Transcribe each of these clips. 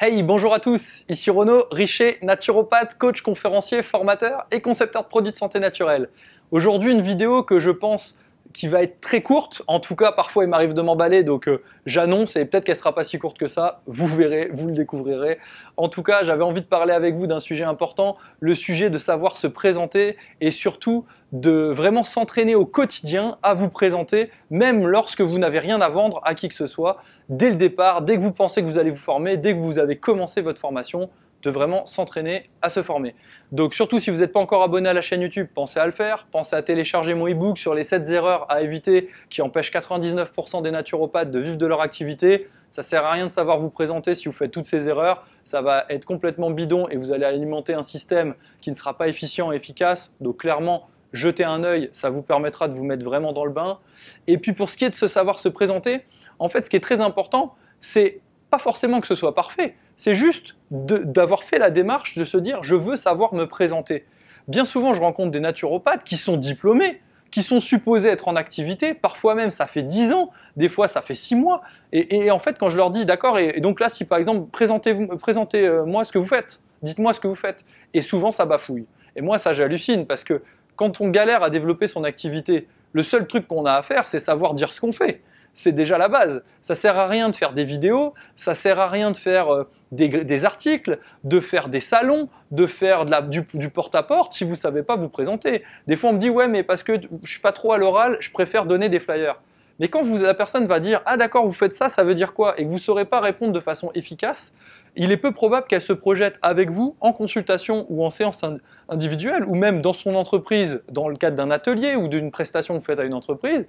Hey, bonjour à tous, ici Renaud Richer, naturopathe, coach, conférencier, formateur et concepteur de produits de santé naturelle. Aujourd'hui, une vidéo que je pense qui va être très courte, en tout cas parfois il m'arrive de m'emballer, donc j'annonce et peut-être qu'elle sera pas si courte que ça, vous verrez, vous le découvrirez. En tout cas, j'avais envie de parler avec vous d'un sujet important, le sujet de savoir se présenter et surtout de vraiment s'entraîner au quotidien à vous présenter, même lorsque vous n'avez rien à vendre à qui que ce soit, dès le départ, dès que vous pensez que vous allez vous former, dès que vous avez commencé votre formation, de vraiment s'entraîner à se former. Donc surtout si vous n'êtes pas encore abonné à la chaîne YouTube, pensez à le faire, pensez à télécharger mon e-book sur les 7 erreurs à éviter qui empêchent 99% des naturopathes de vivre de leur activité. Ça sert à rien de savoir vous présenter si vous faites toutes ces erreurs, ça va être complètement bidon et vous allez alimenter un système qui ne sera pas efficient et efficace. Donc clairement, jetez un œil, ça vous permettra de vous mettre vraiment dans le bain. Et puis pour ce qui est de se savoir se présenter, en fait ce qui est très important, c'est pas forcément que ce soit parfait, c'est juste d'avoir fait la démarche de se dire je veux savoir me présenter. Bien souvent je rencontre des naturopathes qui sont diplômés, qui sont supposés être en activité, parfois même ça fait 10 ans, des fois ça fait 6 mois, et en fait quand je leur dis d'accord, et donc là si par exemple présentez-moi ce que vous faites, dites-moi ce que vous faites, et souvent ça bafouille. Et moi ça j'hallucine parce que quand on galère à développer son activité, le seul truc qu'on a à faire c'est savoir dire ce qu'on fait. C'est déjà la base. Ça sert à rien de faire des vidéos, ça sert à rien de faire des articles, de faire des salons, de faire du porte-à-porte si vous ne savez pas vous présenter. Des fois on me dit ouais mais parce que je ne suis pas trop à l'oral, je préfère donner des flyers. Mais quand la personne va dire ah d'accord vous faites ça, ça veut dire quoi et que vous ne saurez pas répondre de façon efficace, il est peu probable qu'elle se projette avec vous en consultation ou en séance individuelle ou même dans son entreprise, dans le cadre d'un atelier ou d'une prestation que vous faites à une entreprise,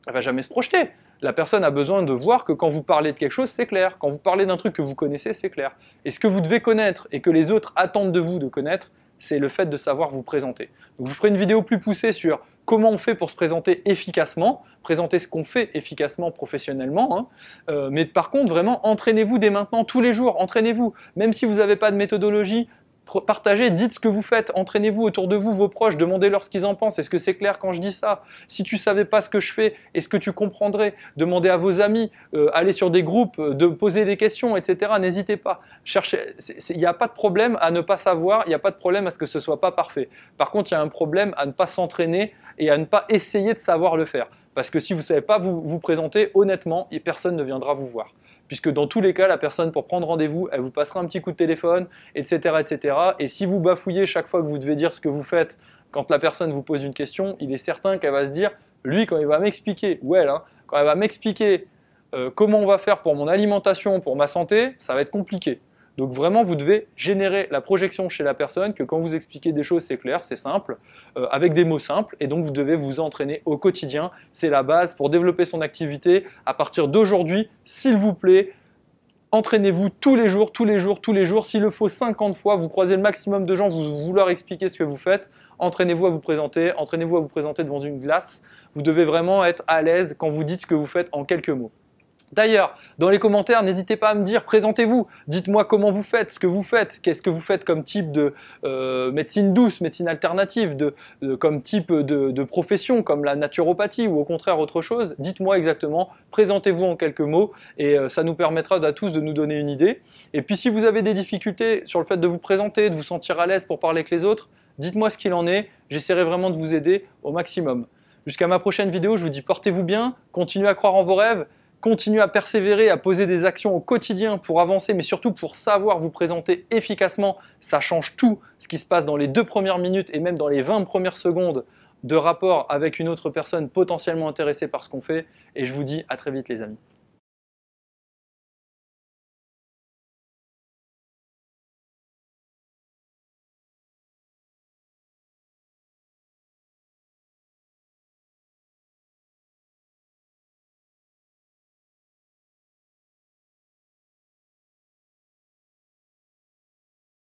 elle ne va jamais se projeter. La personne a besoin de voir que quand vous parlez de quelque chose, c'est clair. Quand vous parlez d'un truc que vous connaissez, c'est clair. Et ce que vous devez connaître et que les autres attendent de vous de connaître, c'est le fait de savoir vous présenter. Donc, je vous ferai une vidéo plus poussée sur comment on fait pour se présenter efficacement, présenter ce qu'on fait efficacement, professionnellement. Mais par contre, vraiment, entraînez-vous dès maintenant, tous les jours, entraînez-vous. Même si vous n'avez pas de méthodologie, partagez, dites ce que vous faites, entraînez-vous autour de vous, vos proches, demandez-leur ce qu'ils en pensent, est-ce que c'est clair quand je dis ça? Si tu ne savais pas ce que je fais, est-ce que tu comprendrais? Demandez à vos amis, allez sur des groupes, de poser des questions, etc. N'hésitez pas. Il n'y a pas de problème à ne pas savoir, il n'y a pas de problème à ce que ce ne soit pas parfait. Par contre, il y a un problème à ne pas s'entraîner et à ne pas essayer de savoir le faire. Parce que si vous ne savez pas vous présenter, honnêtement, personne ne viendra vous voir. Puisque dans tous les cas, la personne pour prendre rendez-vous, elle vous passera un petit coup de téléphone, etc., etc. Et si vous bafouillez chaque fois que vous devez dire ce que vous faites, quand la personne vous pose une question, il est certain qu'elle va se dire, lui, quand il va m'expliquer, ou elle, quand elle va m'expliquer comment on va faire pour mon alimentation, pour ma santé, ça va être compliqué. Donc vraiment, vous devez générer la projection chez la personne que quand vous expliquez des choses, c'est clair, c'est simple, avec des mots simples, et donc vous devez vous entraîner au quotidien. C'est la base pour développer son activité. À partir d'aujourd'hui, s'il vous plaît, entraînez-vous tous les jours, tous les jours, tous les jours. S'il le faut 50 fois, vous croisez le maximum de gens, vous leur expliquez ce que vous faites. Entraînez-vous à vous présenter, entraînez-vous à vous présenter devant une glace. Vous devez vraiment être à l'aise quand vous dites ce que vous faites en quelques mots. D'ailleurs, dans les commentaires, n'hésitez pas à me dire, présentez-vous, dites-moi comment vous faites, ce que vous faites, qu'est-ce que vous faites comme type de médecine douce, médecine alternative, comme type de profession, comme la naturopathie ou au contraire autre chose. Dites-moi exactement, présentez-vous en quelques mots et ça nous permettra à tous de nous donner une idée. Et puis si vous avez des difficultés sur le fait de vous présenter, de vous sentir à l'aise pour parler avec les autres, dites-moi ce qu'il en est, j'essaierai vraiment de vous aider au maximum. Jusqu'à ma prochaine vidéo, je vous dis portez-vous bien, continuez à croire en vos rêves, continuez à persévérer, à poser des actions au quotidien pour avancer, mais surtout pour savoir vous présenter efficacement. Ça change tout ce qui se passe dans les 2 premières minutes et même dans les 20 premières secondes de rapport avec une autre personne potentiellement intéressée par ce qu'on fait. Et je vous dis à très vite les amis.